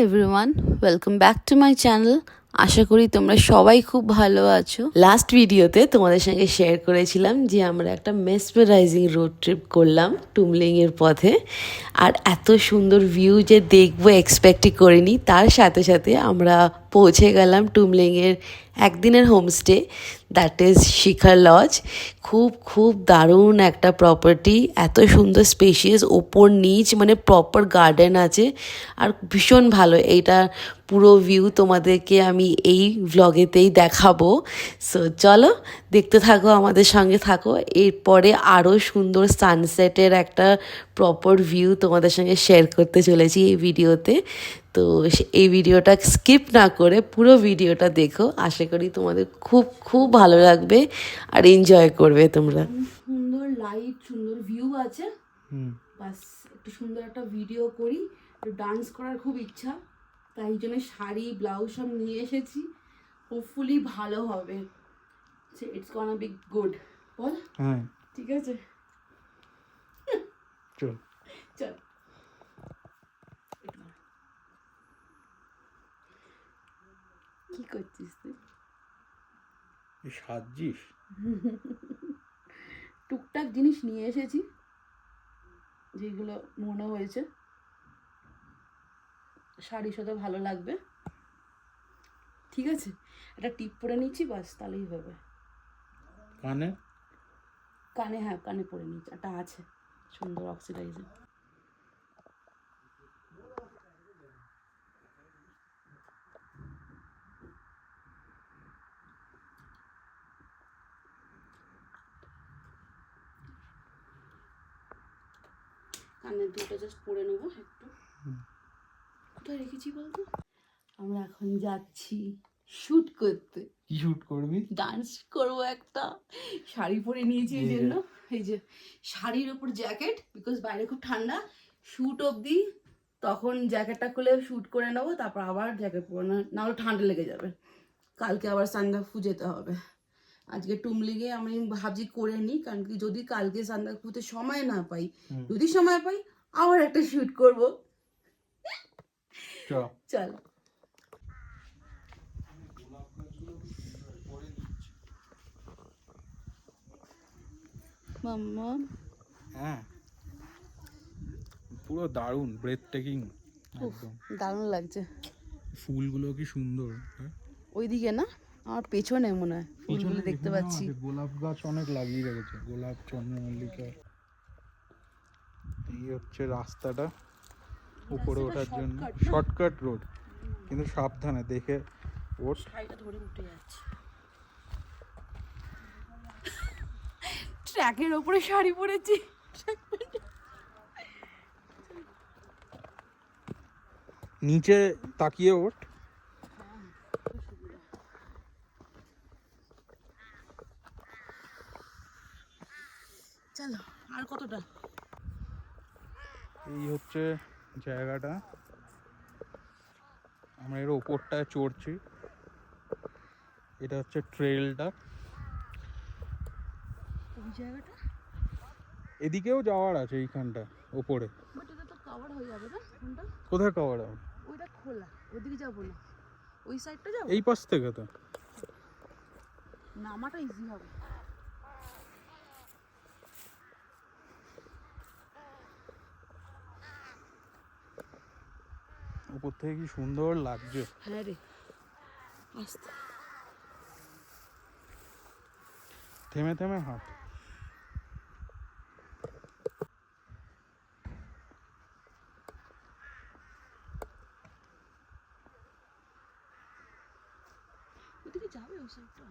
Everyone, welcome back to my channel. আশা করি তোমরা সবাই খুব ভালো আছো। লাস্ট ভিডিওতে তোমাদের সঙ্গে শেয়ার করেছিলাম যে আমরা একটা মেসমেরাইজিং রোড ট্রিপ করলাম টুমলিংয়ের পথে, আর এত সুন্দর ভিউ যে দেখবো এক্সপেক্টই করিনি। তার সাথে সাথে আমরা পৌঁছে গেলাম টুমলিংয়ের একদিনের হোমস্টে, দ্যাট ইজ শিখার লজ। খুব দারুণ একটা প্রপার্টি, এত সুন্দর স্পেশিয়াস, ওপর নিচ মানে প্রপার গার্ডেন আছে, আর ভীষণ ভালো। এইটা পুরো ভিউ তোমাদেরকে আমি এই ভ্লগেতেই দেখাবো। সো চলো দেখতে থাকো, আমাদের সঙ্গে থাকো। এরপরে আরও সুন্দর সানসেটের একটা প্রপার ভিউ তোমাদের সঙ্গে শেয়ার করতে চলেছি এই ভিডিওতে। তো এই ভিডিওটা স্কিপ না করে পুরো ভিডিওটা দেখো, আশা করি তোমাদের খুব ভালো লাগবে আর এনজয় করবে তোমরা। সুন্দর লাইট, সুন্দর ভিউ আছে, বাস একটু সুন্দর একটা ভিডিও করি। একটু ডান্স করার খুব ইচ্ছা, তাই জন্য শাড়ি ব্লাউজ সব নিয়ে এসেছি। হোপফুলি ভালো হবে, ইটস গনা বি গুড। বল হ্যাঁ ঠিক আছে, চল চল। কি করছিস তুই? সাজিস? টুকটাক জিনিস নিয়ে এসেছি যেগুলো মনে হয়েছে শাড়ির সাথে ভালো লাগবে। ঠিক আছে, একটা টিপ পরে নিচ্ছি, বাস তাহলেই হবে। কানে কানে হ্যাঁ, কানে পরে নিচ্ছি, একটা আছে সুন্দর অক্সিডাইজার। কানের দুটো জাস্ট পরে নেবো একটু। কোথায় রেখেছি বলতো? আমরা এখন যাচ্ছি শুট করতে। কি শুট করবি? ডান্স করবো একটা। শাড়ি পরে নিয়েছি এই জন্য, এই যে শাড়ির ওপর জ্যাকেট, বিকজ বাইরে খুব ঠান্ডা। শুট অবধি, তখন জ্যাকেটটা খুলে শুট করে নেবো, তারপর আবার জ্যাকেট পরে না হলে ঠান্ডা লেগে যাবে। কালকে আবার সান্দাকফু যেতে হবে। আজকে টুমলিংয়ে আমি ভাবছি করে নিই, কারণ কি যদি কালকে সান্দাকফুতে সময় না পাই, যদি সময় পাই আবার একটা শুট করবো। চল। মাম্মা হ্যাঁ, পুরো দারুণ, ব্রেথ টেকিং একদম। দারুণ লাগছে। ফুলগুলো কি সুন্দর। ওইদিকে না, আমার পেছনে মনে হয় ফুলগুলো দেখতে পাচ্ছি। গোলাপ গাছ অনেক লাগিয়ে রেখেছে, গোলাপ, চন্দ্রমল্লিকা। এই হচ্ছে রাস্তাটা উপরে ওঠার জন্য, শর্টকাট রোড, কিন্তু সাবধানে দেখে ওঠ। শাড়িটা ধরে উঠে যাচ্ছে, ট্র্যাকের ওপরে শাড়ি পরেছি। নিচে তাকিয়ে ওঠ। চলো, আর কতটা? এই হচ্ছে জায়গাটা, আমরা এর ওপরটায় চড়ছি। এটা হচ্ছে ট্রেলটা। ওই জায়গাটা এদিকেও যাওয়ার আছে, এইখানটা ওপরে। বাট এটা তো কভার হয়ে যাবে না? কোনটা কোথায় কভার হবে? ওইটা খোলা, ওইদিকে যাবো না, ওই সাইডটা যাবো। এই পাশ থেকে তো নামাটা ইজি হবে। উপর থেকে কি সুন্দর লাগছে। হ্যাঁ রে, আস্তে থেমে থেমে হাঁট। ওইদিকে যাবে ওই সাইডটা?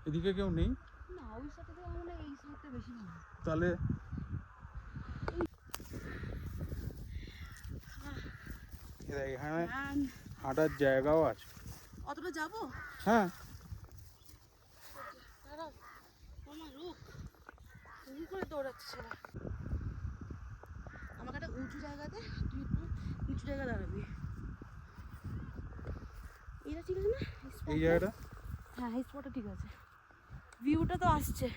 এদিকে কেউ নেই না, ওই সাইডটা তো আমার মনে হয় এই সাইডটা বেশি ভালো। তাহলে এখানে হাঁটার জায়গাও আছে। অতটা যাবো? হ্যাঁ, আমার রুক তুমি করে দৌড়াচ্ছে ছেলে। আমাকে একটা উঁচু জায়গাতে, তুই একটু নিচু জায়গায় দাঁড়াবি। এটা ঠিক আছে না এই জায়গাটা? হ্যাঁ, এই স্পটটা ঠিক আছে, ভিউটা তো আসছে।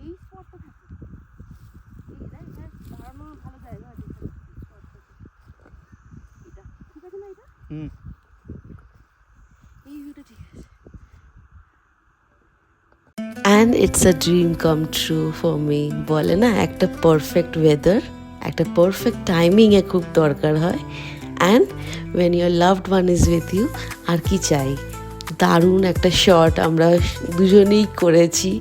এই স্পটটা থাকে, এই দাঁড়ানোর ভালো জায়গা আছে। হুম এই ভিউটা ঠিক আছে। And it's a dream come true for me. বলে না, একটা পারফেক্ট ওয়েদার, একটা পারফেক্ট টাইমিংয়ে খুব দরকার হয়। And when your loved one is with you, আর কি চাই। দারুণ একটা শট আমরা দুজনেই করেছি,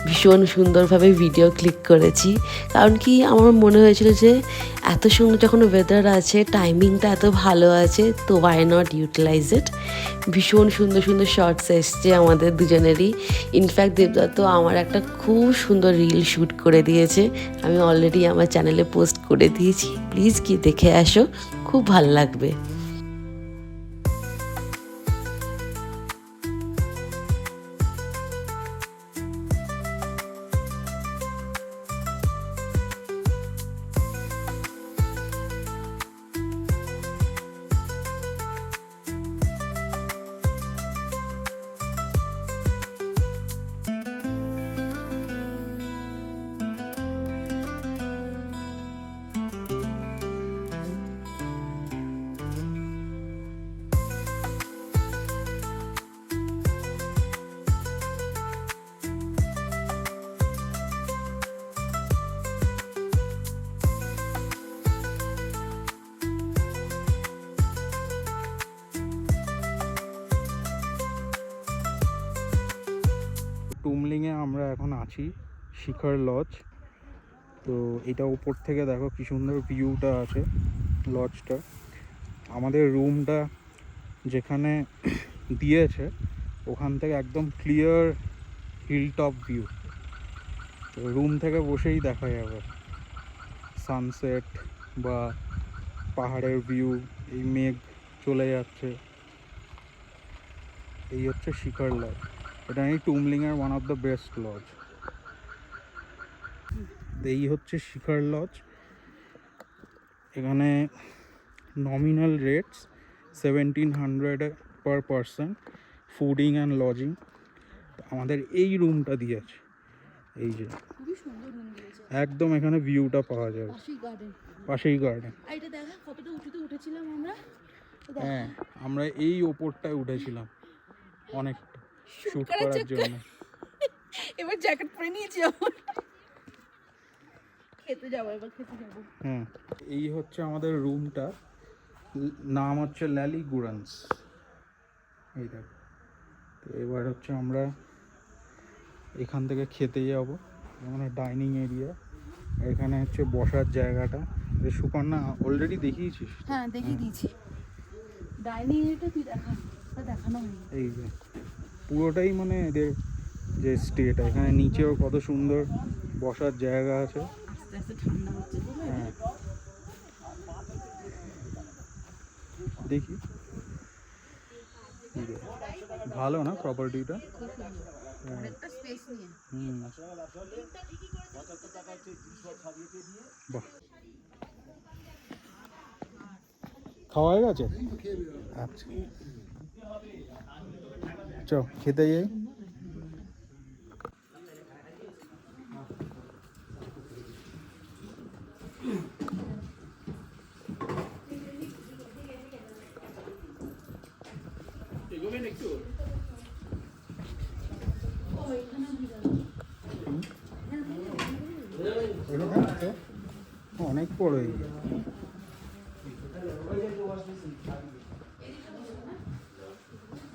ভীষণ সুন্দরভাবে ভিডিও ক্লিক করেছি। কারণ কি, আমার মনে হয়েছিল যে এত সুন্দর যখন ওয়েদার আছে, টাইমিংটা এত ভালো আছে, তো ওয়াই নট ইউটিলাইজ ইট। ভীষণ সুন্দর সুন্দর শর্টস এসছে আমাদের দুজনেরই। ইনফ্যাক্ট দেবদত্ত আমার একটা খুব সুন্দর রিল শ্যুট করে দিয়েছে, আমি অলরেডি আমার চ্যানেলে পোস্ট করে দিয়েছি, প্লিজ কি দেখে আসো, খুব ভালো লাগবে। টুমলিংয়ে আমরা এখন আছি, শিখর লজ। তো এটা উপর থেকে দেখো কি সুন্দর ভিউটা আছে লজটা। আমাদের রুমটা যেখানে দিয়েছে ওখান থেকে একদম ক্লিয়ার হিল টপ ভিউ। তো রুম থেকে বসেই দেখা যাবে সানসেট বা পাহাড়ের ভিউ, এই মেঘ চলে যাচ্ছে। এই হচ্ছে শিখর লজ। এটা এই টুমলিংয়ের one of the best lodge. এই হচ্ছে শিখর লজ। এখানে nominal rates 1700 per person, fooding and lodging. আমাদের এই রুমটা দিয়েছে, এই যে খুবই সুন্দর রুম দিয়েছে, একদম এখানে ভিউটা পাওয়া যাবে, পাশেই গার্ডেন। পাশেই গার্ডেন। আর এটা দেখা কতটা উঁচুতে উঠেছিলাম আমরা। হ্যাঁ, আমরা এই ওপরটায় উঠেছিলাম অনেকটা শুট করার করার জন্য। এবার জ্যাকেট পরে নিয়েছি আমার। খেতে যাবো, এবার খেতে যাবো। হ্যাঁ, এই হচ্ছে আমাদের রুমটা, নাম হচ্ছে ল্যালি গুরান্স। এই দেখ। তো এবার হচ্ছে আমরা এখান থেকে খেতে যাব, মানে ডাইনিং এরিয়া। এখানে হচ্ছে বসার জায়গাটা। সুকন্যা অলরেডি দেখিয়েছিস? হ্যাঁ, দেখিয়ে দিয়েছি। ডাইনিং এরিয়াটা তুই দেখা, দেখানো হয়নি। এই যে পুরোটাই মানে এদের যে স্টেট, এখানে নিচেও কত সুন্দর বসার জায়গা আছে। আস্তে আস্তে ঠান্ডা হচ্ছে তো। হ্যাঁ, দেখি ভালো না প্রপার্টিটা? একটা স্পেস নিয়ে। হুম, বাহ। খাওয়া হয়ে গেছে? আচ্ছা, চ খেতে যাই। অনেক বড় এরিয়া।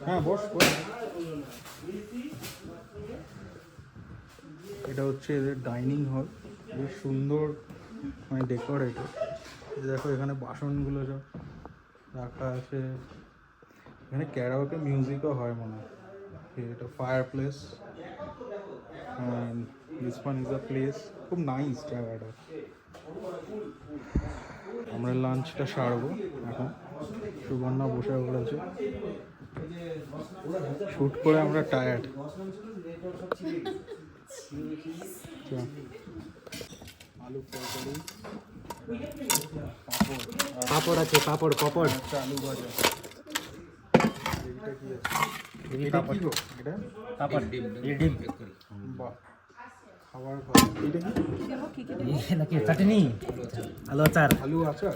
হ্যাঁ, বস বস। এটা হচ্ছে এদের ডাইনিং হল, বেশ সুন্দর মানে ডেকোরেটেড। দেখো এখানে বাসনগুলো সব রাখা আছে। এখানে ক্যারাওকে মিউজিকও হয় মনে হয়। এটা fire place, this one is a place. খুব নাইস জায়গাটা। আমরা লাঞ্চটা সারবো এখন। সুবর্ণা বসে বলেছে, শুট করে আমরা টায়ার্ড। আলু তরকারি, পাপড় আছে, পাপড় পাপড় আলু ভাজা। এইটা কি আছে? এই এটা পাপড় কি গো? এটা পাপড় এই ডিম বাহ, খাবার খাওয়া এটা কি ये ना क्या चटनी आलू अचार আলু আচার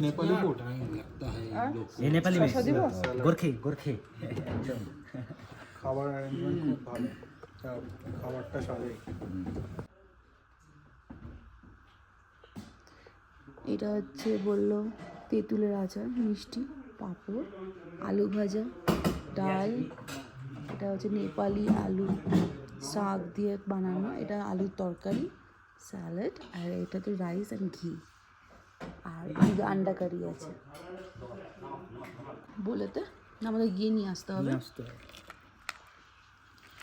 নেপালি ফুড ये नेपाली में गोरखे गोरखे খাবার অ্যারেঞ্জমেন্ট খুব ভালো খাবারটা সাজে এটা হচ্ছে বললো তেঁতুলের আচার, মিষ্টি, পাঁপড়, আলু ভাজা, ডাল। এটা হচ্ছে নেপালি আলু শাক দিয়ে বানানো, এটা আলুর তরকারি, স্যালাড, আর এটাতে রাইস অ্যান্ড ঘি, আর আন্ডা কারি আছে। বলেতে আমাদের গিয়ে নিয়ে আসতে হবে।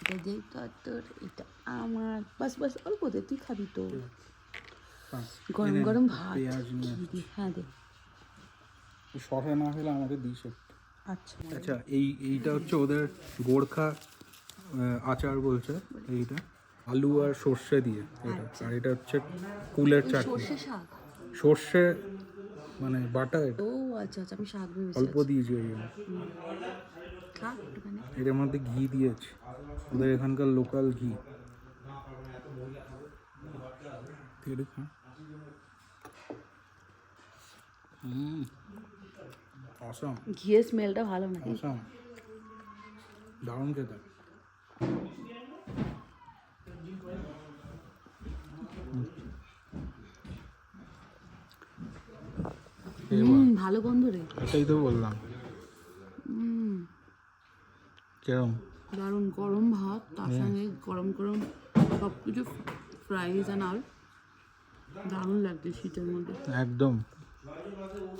এটা দিয়ে তোর, এটা আমার, বাস বাস অল্প দে, তুই খাবি তো। গরম গরম ভাত, হ্যাঁ দে। শশা না খেলে আমাকে দিস একটু। আচ্ছা আচ্ছা এইটা হচ্ছে ওদের গোর্খা আচার বলছে এইটা, আলু আর সর্ষে দিয়ে এটা। আর এটা হচ্ছে কুলের চাটনি, সর্ষে শাক। সর্ষে মানে বাটা, এটা ও আচ্ছা আচ্ছা, আমি শাক ভেবেছি। অল্প দিয়েছি ওই জন্য। খা একটুখানি। এটার মধ্যে ঘি দিয়েছে, ওদের এখানকার লোকাল ঘি। অসাম, ঘিয়ের স্মেলটা ভালো নাকি? অসাম, দারুণ খেতে। ভালো গন্ধ রে। এটাই তো বললাম। কেরম? দারুণ গরম ভাত, তার সঙ্গে গরম গরম সব কিছু, ফ্রাইজ অ্যান্ড আল, দারুণ লাগছে শীতের মধ্যে। একদম,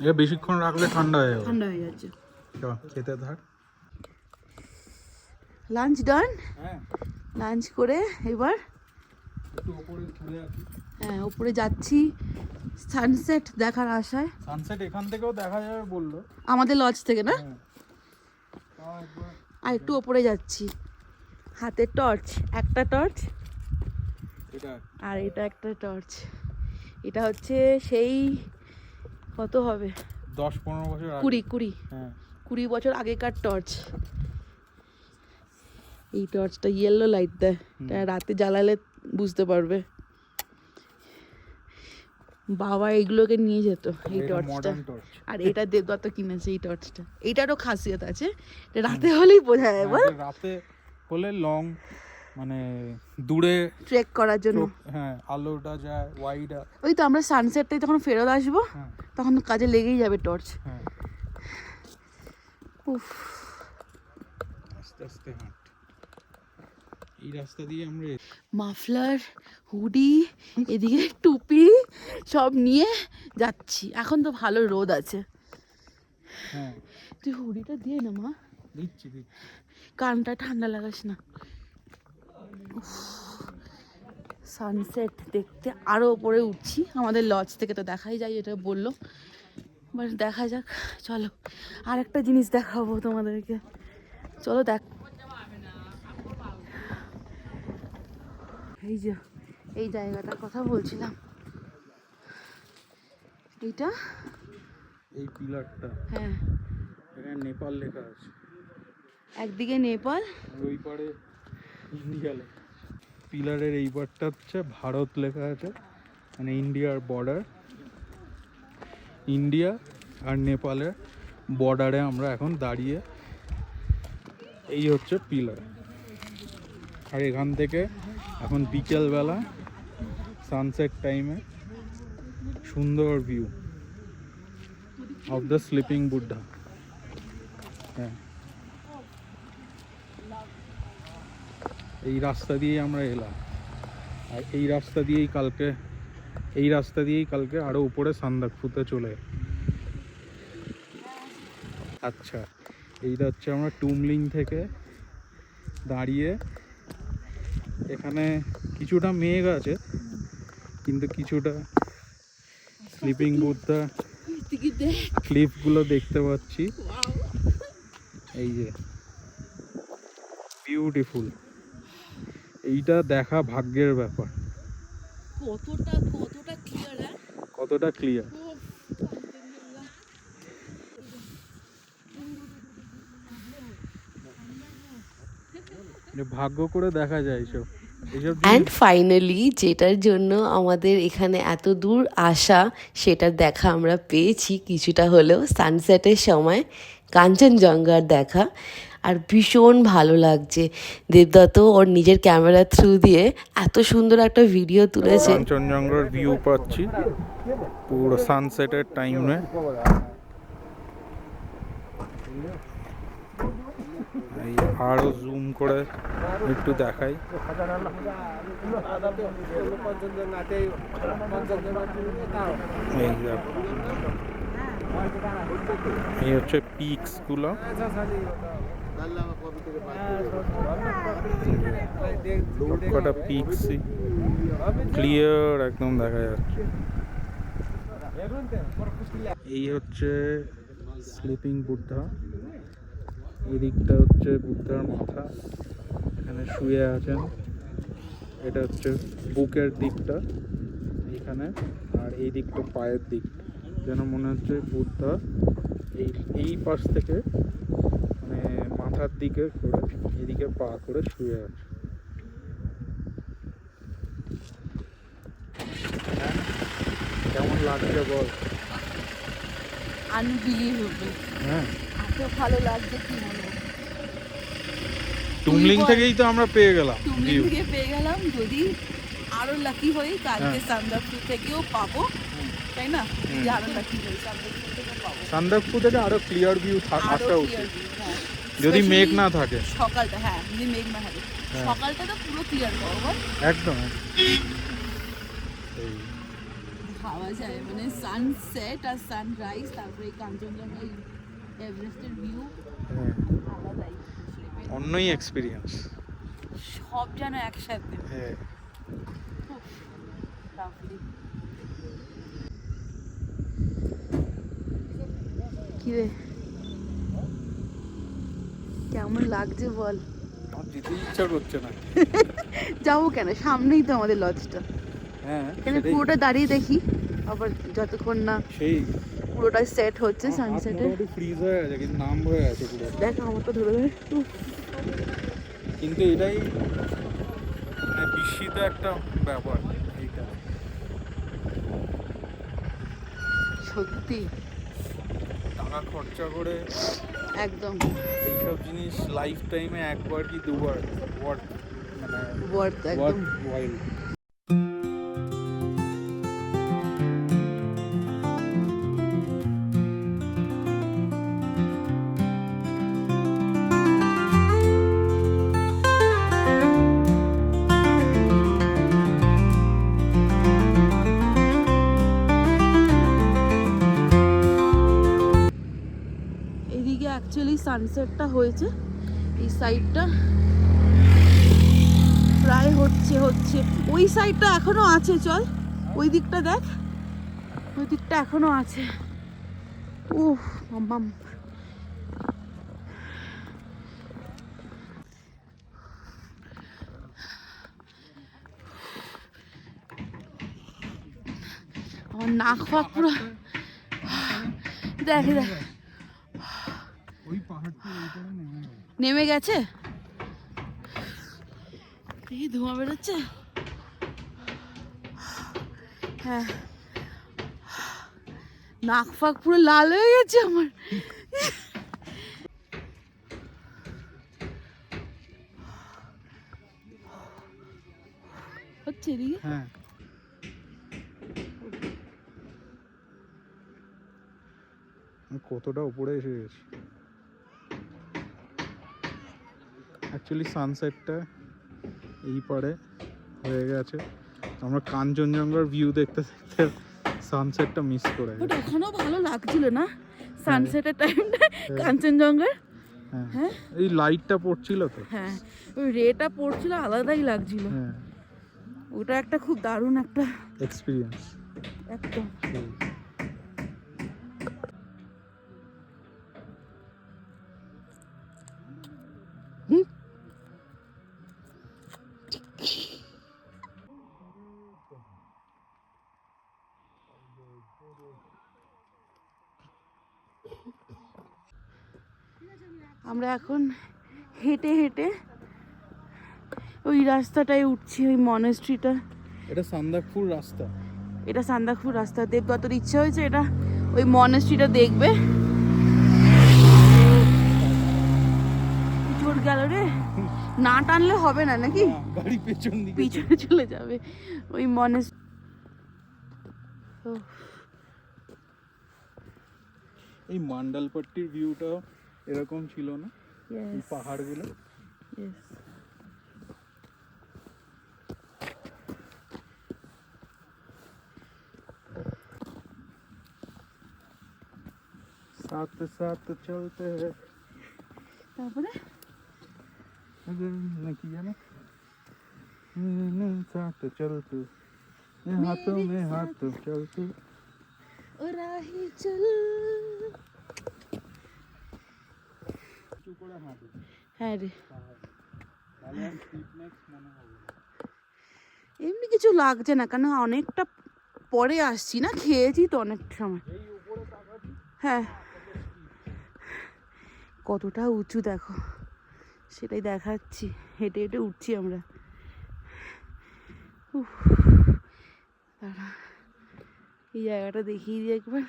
এটা বেশিক্ষণ রাখলে ঠান্ডা হয়ে যাবে। ঠান্ডা হয়ে যাচ্ছে। চল খেতে থাক। লাঞ্চ ডান। হ্যাঁ, লাঞ্চ করে এবার একটু উপরে ঘুরে আসি। হ্যাঁ উপরে যাচ্ছি সানসেট দেখার আশায়। সানসেট এখান থেকেও দেখা যাবে বললো। আমাদের লজ থেকে না? হ্যাঁ, তাও একবার আর একটু ওপরে যাচ্ছি, হাতে টর্চ, একটা টর্চ, এটা আর এটা একটা টর্চ। এটা হচ্ছে সেই কত হবে, 10-15 বছর আগে। 20 হ্যাঁ, 20 বছর আগেকার টর্চ। এই টর্চটা ইয়েলো লাইট দেয়, এটা রাতে জ্বালালে বুঝতে পারবে। বাবা এইগুলোকে নিয়ে যেত, এই টর্চটা। Modern torch. আর এটা দেবদত্ত কিনেছে এই টর্চটা। এইটারও খাসিয়ত আছে, এটা রাতে হলেই বোঝা যায় বল। রাতে হলে লং মানে দূরে ট্রেক করার জন্য। হ্যাঁ, আলোটা যায় ওয়াইড। ওই তো আমরা সানসেটটাই যখন ফেরত আসবো হ্যাঁ তখন কাজে লেগেই যাবে টর্চ। হ্যাঁ, উফ, আস্তে আস্তে হাঁট। এই রাস্তা দিয়ে আমরা মাফলার, হুডি, এদিকে টুপি সব নিয়ে যাচ্ছি। এখন তো ভালো রোদ আছে। হ্যাঁ তুই হুডিটা দিয়ে না মা, দিচ্ছি। কানটা ঠান্ডা লাগাস না। সানসেট দেখতে আরো উপরে উঠছি, আমাদের লজ থেকে তো দেখাই যায়, এটা বললো। বাট দেখা যাক, চলো আর একটা জিনিস দেখাবো তোমাদেরকে, চলো দেখ। এই যে এই জায়গাটার কথা বলছিলাম, এইটা। এই পিলারটা, হ্যাঁ, এখানে নেপাল লেখা আছে, একদিকে নেপাল, আর ওই পারে ইন্ডিয়া লেখা। পিলারের এই পারটা হচ্ছে ভারত লেখা আছে, মানে ইন্ডিয়ার বর্ডার। ইন্ডিয়া আর নেপালের বর্ডারে আমরা এখন দাঁড়িয়ে। এই হচ্ছে পিলার। আর এখান থেকে এখন বিকেলবেলা সানসেট টাইমে সুন্দর view of the sleeping Buddha. হ্যাঁ, এই রাস্তা দিয়েই আমরা এলাম। আর এই রাস্তা দিয়েই কালকে আরো উপরে সান্দাকফুতে চলে। আচ্ছা, এইটা হচ্ছে আমরা টুমলিং থেকে দাঁড়িয়ে। এখানে কিছুটা মেঘ আছে, কিন্তু কিছুটা স্লিপিং বুদ্ধা ক্লিফগুলো দেখতে পাচ্ছি। এই যে বিউটিফুল, এইটা দেখা ভাগ্যের ব্যাপার। কতটা ক্লিয়ার, ভাগ্য করে দেখা যায় সব। এইসব অ্যান্ড ফাইনালি যেটার জন্য আমাদের এখানে এত দূর আসা সেটার দেখা আমরা পেয়েছি কিছুটা হলেও সানসেটের সময় কাঞ্চনজঙ্ঘার দেখা। আর ভীষণ ভালো লাগছে, দেবদত্ত ওর নিজের ক্যামেরার থ্রু দিয়ে এত সুন্দর একটা ভিডিও তুলেছে। কাঞ্চনজঙ্ঘার ভিউ পাচ্ছি পুরো সানসেটের টাইমে। এই আরো জুম করে একটু দেখাই। এই দেখো, এই হচ্ছে পিকস গুলো। কটা পিকস ক্লিয়ার একদম দেখা যাচ্ছে। এই হচ্ছে স্লিপিং বুদ্ধা, এদিকটা হচ্ছে বুদ্ধার মাথা, এখানে শুয়ে আছেন। এটা হচ্ছে বুকের দিকটা এখানে, আর এই দিকটা পায়ের দিক, যেন মনে হচ্ছে বুদ্ধা এই পাশ থেকে মানে মাথার দিকে করে এদিকে পা করে শুয়ে আছে। কেমন লাগছে বল? আনবিলিভেবল, হ্যাঁ, এত ভালো লাগছে কি বলবো। টুমলিং থেকেই তো আমরা পেয়ে গেলাম টুমলিং ভিউ। থেকে পেয়ে গেলাম, যদি আরো লাকি হই কালকে সান্দাকফু থেকেও পাবো, তাই না? যে আরো লাকি হই সান্দাকফু থেকে পাবো, সান্দাকফু থেকে আরো ক্লিয়ার ভিউ আরো আসা clear উচিত view, হ্যাঁ। যদি মেঘ Especially না থাকে। সকালটা, হ্যাঁ যদি মেঘ না থাকে হ্যাঁ। সকালটা তো পুরো ক্লিয়ার পাবো বল। একদম এই ভাবা যায় মানে সানসেট আর সানরাইজ, তারপরে কাঞ্চনজঙ্ঘা, এভারেস্টের ভিউ হ্যাঁ, আলাদাই, অন্যই এক্সপিরিয়েন্স। সব যেন একসাথে। হ্যাঁ, কি রে, কেমন লাগছে বল? আমার যেতে ইচ্ছা করছে না। যাবো কেন, সামনেই তো আমাদের লজটা। হ্যাঁ, এখানে পুরোটা দাঁড়িয়ে দেখি আবার, যতক্ষণ না সেই পুরোটা সেট হচ্ছে সানসেটে। মোটামুটি ফ্রিজ হয়ে আছে, কিন্তু নাম হয়ে আছে পুরো। দেখ আমারটা ধরে ধরে, কিন্তু এটাই মানে বিস্মিত একটা ব্যাপার এইটা। সত্যি টাকা খরচা করে একদম এইসব জিনিস লাইফ টাইমে একবার কি দুবার ওয়ার্থ, মানে ওয়ার্থ, একদম। ওয়ার্থ ওয়াইল। এদিকে অ্যাকচুয়ালি সানসেটটা হয়েছে, এই সাইডটা প্রায় হচ্ছে ওই সাইডটা এখনো আছে, চল ওই দিকটা দেখ, ওই দিকটা এখনো আছে। উফ মাম্মাম, আমার নাক ফাঁক পুরো, দেখ দেখ ওই পাহাড়টা ওইখানে নেমে গেছে, এই ধোঁয়া বেরোচ্ছে। হ্যাঁ, নাক ফাঁক পুরো লাল হয়ে গেছে আমার। হচ্ছে এদিকে, হ্যাঁ, কতটা উপরে এসে গেছি। অ্যাকচুয়ালি সানসেটটা এই পারে হয়ে গেছে, আমরা কাঞ্চনজঙ্ঘার ভিউ দেখতে দেখতে সানসেটটা মিস করে বাট গেছি। ওখানেও ভালো লাগছিল না সানসেটের টাইমটা কাঞ্চনজঙ্ঘার? হ্যাঁ, হ্যাঁ এই লাইটটা পড়ছিল তো। হ্যাঁ, ওই রেটা পড়ছিল, আলাদাই লাগছিল। হ্যাঁ, ওটা একটা খুব দারুণ একটা এক্সপিরিয়েন্স। একদম। আমরা এখন হেঁটে হেঁটে ওই ওই রাস্তাটায় উঠছি, ওই মনেস্ট্রিটা। এটা সান্দাকফুর রাস্তা। এটা সান্দাকফুর রাস্তা। দেবদত্তর ইচ্ছা হয়েছে এটা ওই মনেস্ট্রিটা দেখবে। জোর গেল রে, না টানলে হবে না নাকি? গাড়ি পেছন দিকে পিছনে চলে যাবে ওই মনেস্ট্রি। এই মান্ডালপট্টির ভিউটা এরকম ছিল না, এই পাহাড়গুলো। साथ साथ चलते हैं। তারপরে কি জানো, साथ चलते हाथों में हाथ चलते। ও রাহি চল। হ্যাঁ রে, এমনি কিছু লাগছে না, কেন অনেকটা পরে আসছি না, খেয়েছি তো অনেক সময়। হ্যাঁ, কতটা উঁচু দেখো, সেটাই দেখাচ্ছি। হেঁটে হেঁটে উঠছি আমরা। উফ, দাঁড়া, এই জায়গাটা দেখিয়ে দিই একবার।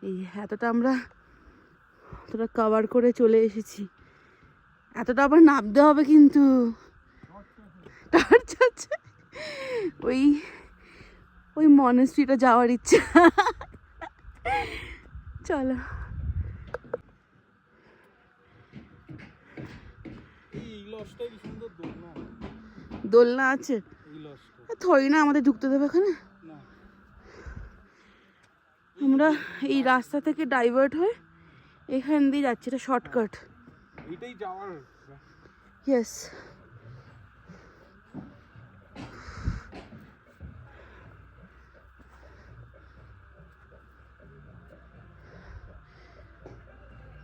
এই এতটা আমরা এতটা কভার করে চলে এসেছি, এতটা আবার নামতে হবে কিন্তু। টর্চ আছে, ওই ওই মনেস্ট্রিটা যাওয়ার ইচ্ছা। চলো। এই লজটা কি সুন্দর দোলনা, দোলনা আছে, এই লজটা থরি না আমাদের ঢুকতে দেবে এখানে। না। আমরা এই রাস্তা থেকে ডাইভার্ট হয়ে এখান দিয়ে যাচ্ছি, এটা শর্টকাট। এইটাই যাওয়ার। ইয়েস।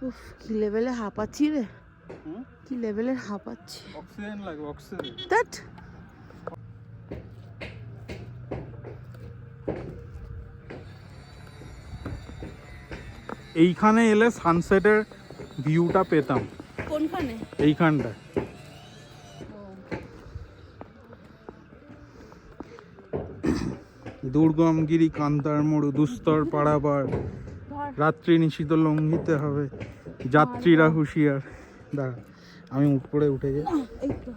উফ, কি লেভেলে হাঁপাচ্ছি রে, কি লেভেলের হাঁপাচ্ছি। অক্সিজেন লাগবে, অক্সিজেন। দ্যাট এইখানে এলে সানসেটের ভিউটা পেতাম, কোনখানে? এইখানটা। দুর্গম গিরি কান্তার মরু দুস্তর পাড়াবার, রাত্রি নিশিত লঙ্ঘিতে হবে, যাত্রীরা হুঁশিয়ার। দাঁড়া, আমি উপরে উঠে যাই। এই তো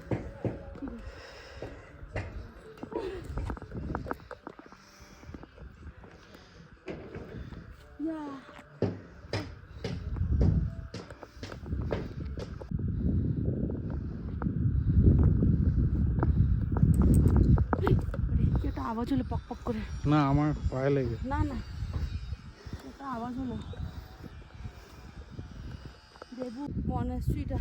একটা আওয়াজ হলো পক পক করে। না, আমার পায়ে লেগে। না না, একটা আওয়াজ হলো। দেবু মনেস্ট্রিটা।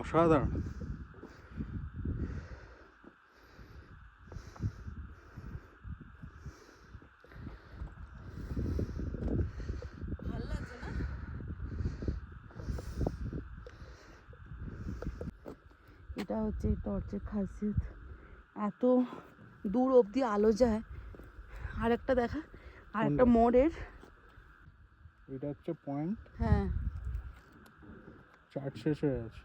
অসাধারণ। এটা হচ্ছে টর্চের খাসিয়ত, এত দূর অবধি আলো যায়। আর একটা দেখা, আর একটা মোড়ের। এটা হচ্ছে পয়েন্ট। হ্যাঁ, চার্জ শেষ হয়ে গেছে,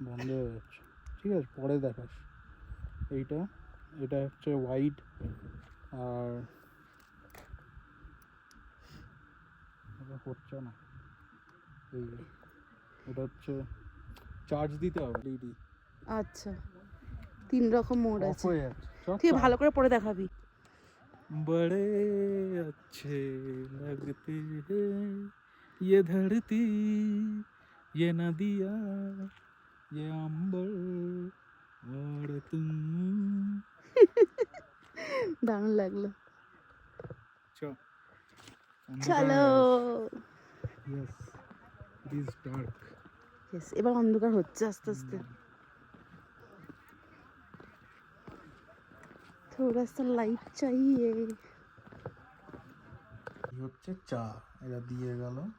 বন্ধ হয়ে যাচ্ছে। ঠিক আছে, পরে দেখাস। এইটা, এটা হচ্ছে ওয়াইড, আর এটা হচ্ছে না। এই এটা হচ্ছে চার্জ দিতে হবে ডিডি। আচ্ছা, 3 রকম মোড অফ আছে। হয়ে যাচ্ছে। ঠিক আছে, ভালো করে পরে দেখাবি। बड़े अच्छे लगते हैं ये धरती, ये नदियाँ, ये अंबर और तुम। দারুণ লাগলো। চলো। চলো। Yes, it is dark. Yes, এবার অন্ধকার হচ্ছে আস্তে আস্তে। थोड़ा सा लाइट चाहिए। হচ্ছে চা, এটা দিয়ে গেল।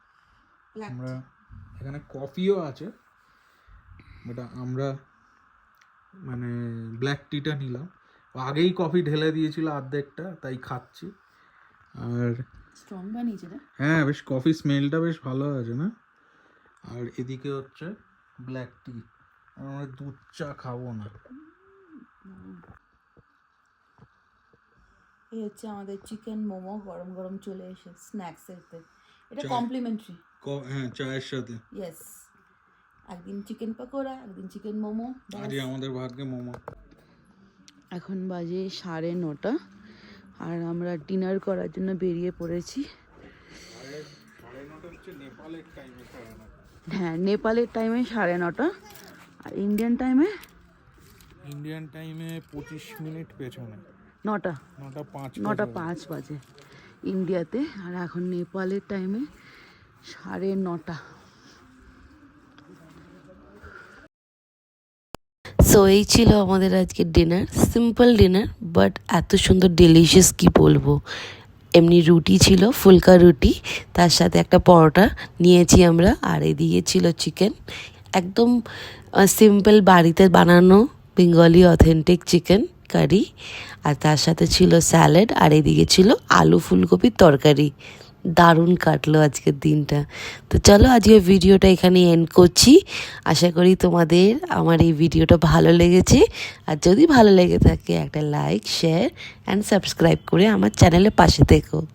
আমরা এখানে কফিও আছে, এটা আমরা মানে ব্ল্যাক টিটা নিলাম। আগেই কফি ঢেলে দিয়েছিল অর্ধেকটা, তাই খাচ্ছি। আর স্ট্রং বানিয়েছে রে। হ্যাঁ, বেশ কফি স্মেলটা বেশ ভালো আছে না। আর এদিকে হচ্ছে ব্ল্যাক টি, আমরা দুধ চা খাবো না। এই হচ্ছে আমাদের চিকেন মোমো, গরম গরম চলে এসে স্ন্যাক্স এতে। এটা চা- কমপ্লিমেন্টারি। হ্যাঁ, চায়ের সাথে। ইয়েস, একদিন চিকেন পকোড়া, একদিন চিকেন মোমো। আজকে আমাদের ভাগ্যে মোমো। এখন বাজে 9:30 আর আমরা ডিনার করার জন্য বেরিয়ে পড়েছি। হ্যাঁ, নেপালের টাইমে 9:30 আর ইন্ডিয়ান টাইমে ইন্ডিয়ান টাইমে 25 মিনিট পেছনে, 9টা 9:05 বাজে ইন্ডিয়াতে। আর এখন নেপালের টাইমে 9:30। সো এই ছিল আমাদের আজকের ডিনার, সিম্পল ডিনার বাট এত সুন্দর ডেলিশিয়াস কি বলবো। এমনি রুটি ছিল, ফুলকা রুটি, তার সাথে একটা পরোটা নিয়েছি আমরা, আর এদিকে ছিল চিকেন, একদম সিম্পল বাড়িতে বানানো বেঙ্গলি অথেন্টিক চিকেন কারি, আর তার সাথে ছিল স্যালাড, আর এদিকে ছিল আলু ফুলকপির তরকারি। দারুণ কাটলো আজকের দিনটা। তো চলো আজকের ভিডিওটা এখানে এন্ড করছি। আশা করি তোমাদের আমার এই ভিডিওটা ভালো লেগেছে, আর যদি ভালো লেগে থাকে একটা লাইক, শেয়ার অ্যান্ড সাবস্ক্রাইব করে আমার চ্যানেলের পাশে থেকো।